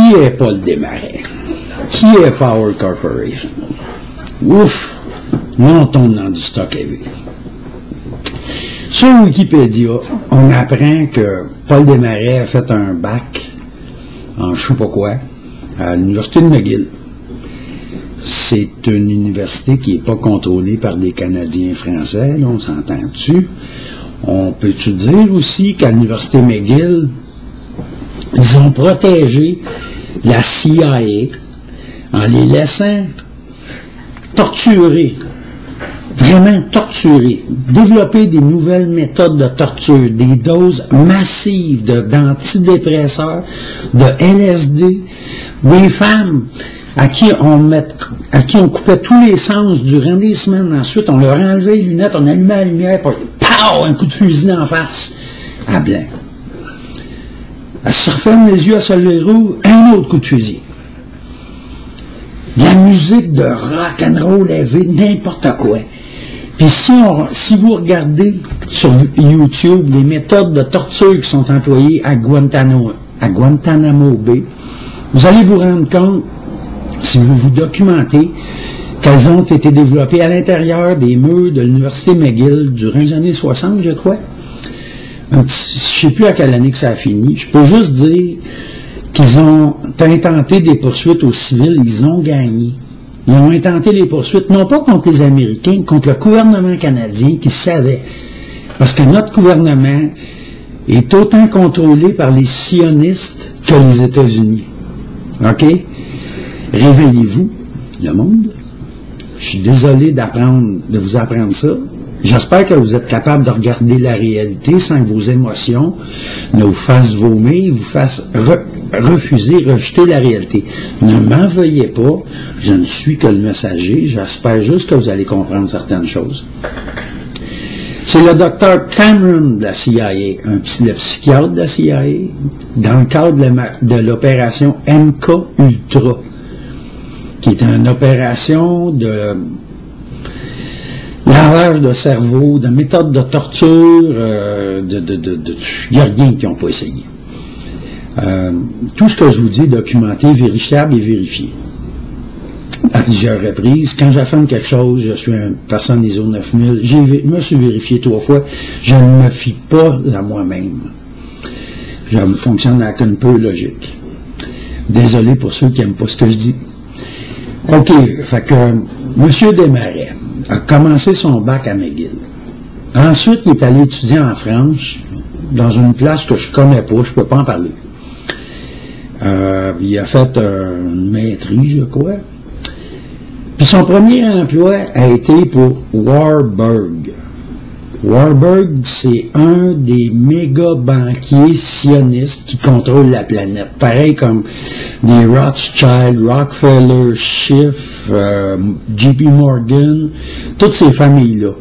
Qui est Paul Desmarais? Qui est Power Corporation? Ouf! Là, on tombe dans du stock heavy. Sur Wikipédia, on apprend que Paul Desmarais a fait un bac en je sais pas quoi à l'Université de McGill. C'est une université qui n'est pas contrôlée par des Canadiens français, là, on s'entend dessus. On peut-tu dire aussi qu'à l'Université McGill, ils ont protégé la CIA en les laissant torturer, vraiment torturer, développer des nouvelles méthodes de torture, des doses massives d'antidépresseurs, de LSD, des femmes à qui on coupait tous les sens durant des semaines. Ensuite, on leur enlevait les lunettes, on allumait la lumière, puis pow, un coup de fusil en face, à blanc. Elle se referme les yeux, elle se les roule, un autre coup de fusil. De la musique de rock and roll élevé, n'importe quoi. Puis si vous regardez sur YouTube les méthodes de torture qui sont employées à Guantanamo Bay, vous allez vous rendre compte, si vous vous documentez, qu'elles ont été développées à l'intérieur des murs de l'Université McGill durant les années 60, je crois. Je ne sais plus à quelle année que ça a fini. Je peux juste dire qu'ils ont intenté des poursuites aux civils, ils ont gagné. Ils ont intenté les poursuites, non pas contre les Américains, contre le gouvernement canadien qui savait. Parce que notre gouvernement est autant contrôlé par les sionistes que les États-Unis. OK? Réveillez-vous, le monde. Je suis désolé de vous apprendre ça. J'espère que vous êtes capable de regarder la réalité sans que vos émotions ne vous fassent vomir, vous fassent refuser, rejeter la réalité. Ne m'en veuillez pas, je ne suis que le messager, j'espère juste que vous allez comprendre certaines choses. C'est le docteur Cameron de la CIA, le psychiatre de la CIA, dans le cadre de l'opération MK Ultra, qui est une opération de lavage de cerveau, de méthodes de torture, il n'y a rien qu'ils n'ont pas essayé. Tout ce que je vous dis est documenté, vérifiable et vérifié. À plusieurs reprises, quand j'affirme quelque chose, je suis une personne ISO 9000, je me suis vérifié 3 fois, je ne me fie pas à moi-même. Je fonctionne avec une peu logique. Désolé pour ceux qui n'aiment pas ce que je dis. OK, fait que M. Desmarais a commencé son bac à McGill. Ensuite, il est allé étudier en France, dans une place que je ne connais pas, je ne peux pas en parler. Il a fait une maîtrise, je crois. Puis son premier emploi a été pour Warburg. Warburg, c'est un des méga banquiers sionistes qui contrôlent la planète. Pareil comme des Rothschild, Rockefeller, Schiff, JP Morgan, toutes ces familles-là.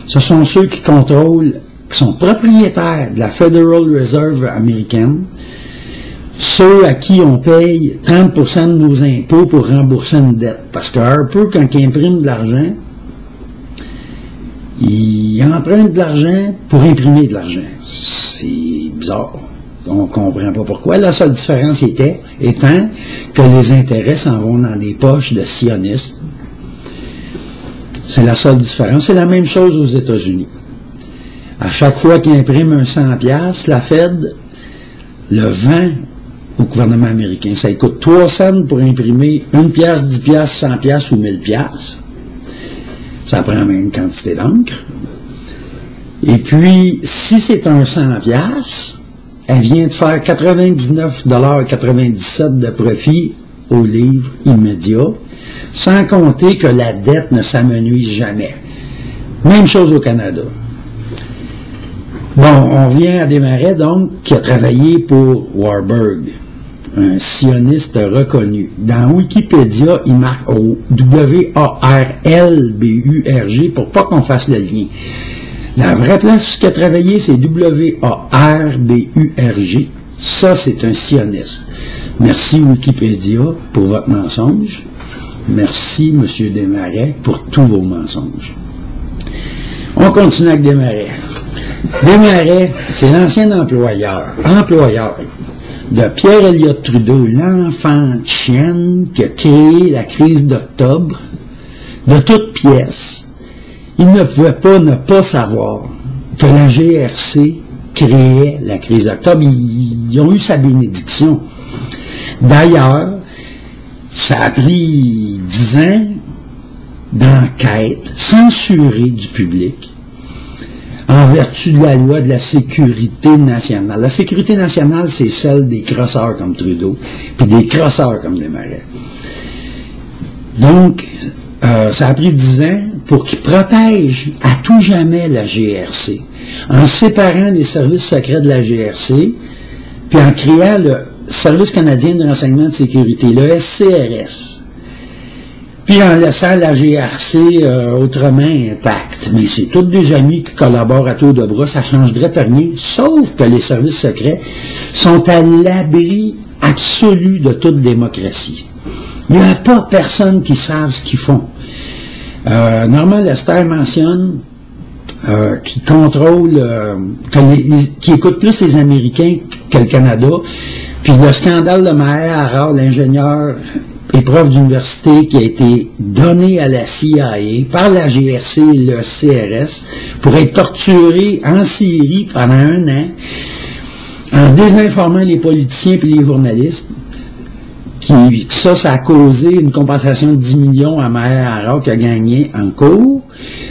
Ce sont ceux qui contrôlent, qui sont propriétaires de la Federal Reserve américaine, ceux à qui on paye 30% de nos impôts pour rembourser une dette. Parce que Harper, quand il imprime de l'argent, il emprunte de l'argent pour imprimer de l'argent. C'est bizarre. On ne comprend pas pourquoi. La seule différence étant que les intérêts s'en vont dans des poches de sionistes. C'est la seule différence. C'est la même chose aux États-Unis. À chaque fois qu'il imprime un 100$, la Fed le vend au gouvernement américain. Ça coûte 3 cents pour imprimer 1$, 10$, 100$ ou 1000$. Ça prend la même quantité d'encre. Et puis, si c'est un 100$, elle vient de faire 99,97$ de profit au livre immédiat, sans compter que la dette ne s'amenuise jamais. Même chose au Canada. Bon, on revient à Desmarais, donc, qui a travaillé pour Warburg, un sioniste reconnu. Dans Wikipédia, il marque W-A-R-L-B-U-R-G pour pas qu'on fasse le lien. La vraie place où il a travaillé, c'est W-A-R-B-U-R-G. Ça, c'est un sioniste. Merci Wikipédia pour votre mensonge. Merci, M. Desmarais, pour tous vos mensonges. On continue avec Desmarais. Desmarais, c'est l'ancien employeur. de Pierre Elliott Trudeau, l'enfant de chienne qui a créé la crise d'octobre, de toutes pièces, il ne pouvait pas ne pas savoir que la GRC créait la crise d'octobre. Ils ont eu sa bénédiction. D'ailleurs, ça a pris 10 ans d'enquête censurée du public en vertu de la loi de la sécurité nationale. La sécurité nationale, c'est celle des crosseurs comme Trudeau, puis des crosseurs comme Desmarais. Donc, ça a pris 10 ans pour qu'ils protègent à tout jamais la GRC, en séparant les services secrets de la GRC, puis en créant le Service canadien de renseignement de sécurité, le SCRS, puis en laissant la GRC autrement intacte. Mais c'est tous des amis qui collaborent à tour de bras, ça changerait rien, sauf que les services secrets sont à l'abri absolu de toute démocratie. Il n'y a pas personne qui sache ce qu'ils font. Norman Lester mentionne qui contrôle, qui écoute plus les Américains que le Canada. Puis le scandale de Maher Harald, l'ingénieur et prof d'université qui a été donné à la CIA par la GRC et le CRS pour être torturé en Syrie pendant 1 an en désinformant les politiciens et les journalistes. Ça a causé une compensation de 10 millions à Maher Harald qui a gagné en cours.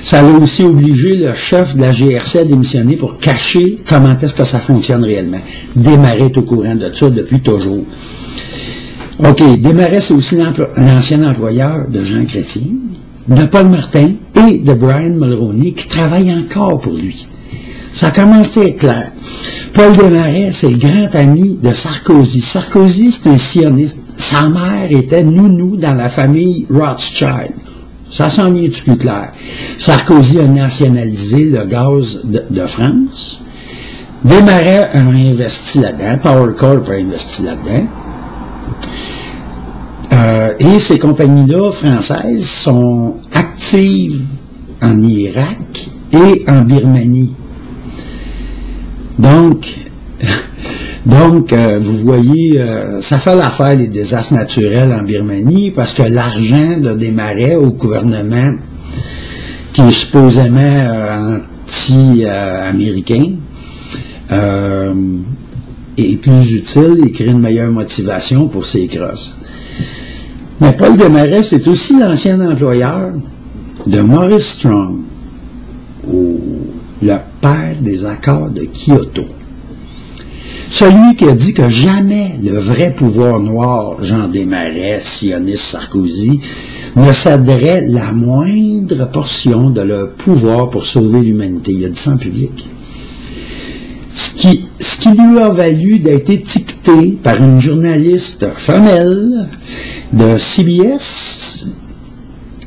Ça a aussi obligé le chef de la GRC à démissionner pour cacher comment est-ce que ça fonctionne réellement. Desmarais est au courant de ça depuis toujours. OK, Desmarais, c'est aussi l'ancien employeur de Jean Chrétien, de Paul Martin et de Brian Mulroney qui travaillent encore pour lui. Ça a commencé à être clair. Paul Desmarais, c'est le grand ami de Sarkozy. Sarkozy, c'est un sioniste. Sa mère était nounou dans la famille Rothschild. Ça s'en vient du plus clair. Sarkozy a nationalisé le gaz de France. Desmarais a investi là-dedans. Power Corp a investi là-dedans. Et ces compagnies-là françaises sont actives en Irak et en Birmanie. Donc, vous voyez, ça fait l'affaire des désastres naturels en Birmanie parce que l'argent de Desmarais au gouvernement, qui est supposément anti-américain, est plus utile et crée une meilleure motivation pour ses crosses. Mais Paul Desmarais, c'est aussi l'ancien employeur de Maurice Strong, le père des accords de Kyoto. Celui qui a dit que jamais le vrai pouvoir noir, Jean Desmarais, sioniste Sarkozy, ne céderait la moindre portion de leur pouvoir pour sauver l'humanité. Il a dit ça en public. Ce qui lui a valu d'être étiqueté par une journaliste femelle de CBS,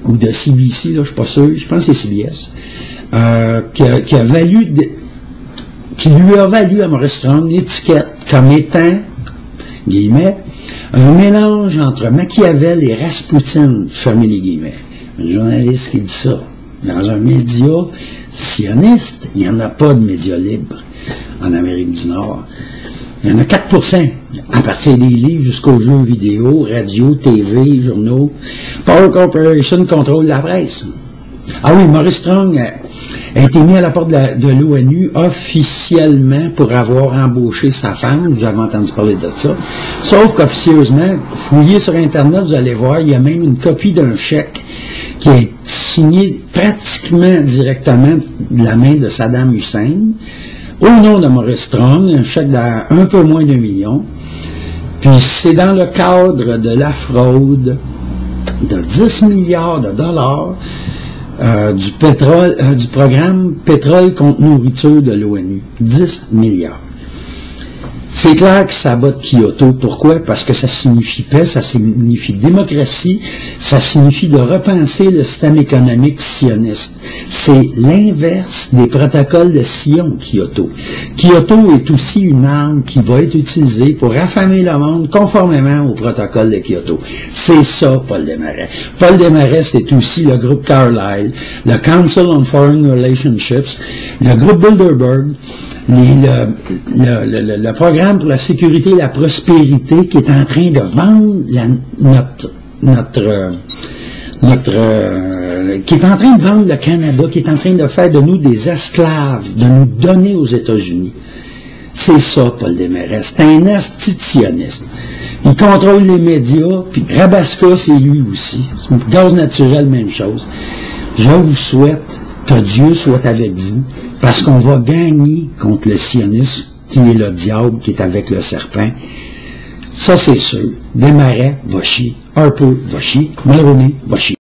ou de CBC, là, je suis pas sûr, je pense que c'est CBS, qui lui a valu à Maurice Strong l'étiquette comme étant, guillemets, un mélange entre Machiavel et Rasputin, fermez les guillemets. Un journaliste qui dit ça. Dans un média sioniste, il n'y en a pas de médias libres en Amérique du Nord. Il y en a 4%, à partir des livres jusqu'aux jeux vidéo, radio, TV, journaux. Power Corporation contrôle la presse. Ah oui, Maurice Strong a été mis à la porte de l'ONU officiellement pour avoir embauché sa femme. Vous avez entendu parler de ça. Sauf qu'officieusement, fouillez sur Internet, vous allez voir, il y a même une copie d'un chèque qui est signé pratiquement directement de la main de Saddam Hussein, au nom de Maurice Strong, un chèque d'un peu moins d'1 million. Puis c'est dans le cadre de la fraude de 10 milliards de dollars du programme Pétrole contre nourriture de l'ONU. 10 milliards. C'est clair que ça bat de Kyoto. Pourquoi? Parce que ça signifie paix, ça signifie démocratie, ça signifie de repenser le système économique sioniste. C'est l'inverse des protocoles de Sion, Kyoto. Kyoto est aussi une arme qui va être utilisée pour affamer le monde conformément au protocole de Kyoto. C'est ça, Paul Desmarais. Paul Desmarais, c'est aussi le groupe Carlyle, le Council on Foreign Relationships, le groupe Bilderberg, le programme pour la sécurité et la prospérité qui est en train de vendre qui est en train de vendre le Canada, qui est en train de faire de nous des esclaves, de nous donner aux États-Unis. C'est ça, Paul Desmarais. C'est un astitionniste. Il contrôle les médias, puis Rabaska, c'est lui aussi. Gaz naturel, même chose. Je vous souhaite que Dieu soit avec vous, parce qu'on va gagner contre le sionisme, qui est le diable, qui est avec le serpent. Ça, c'est sûr. Desmarais va chier. Harper va chier. Mulroney va chier.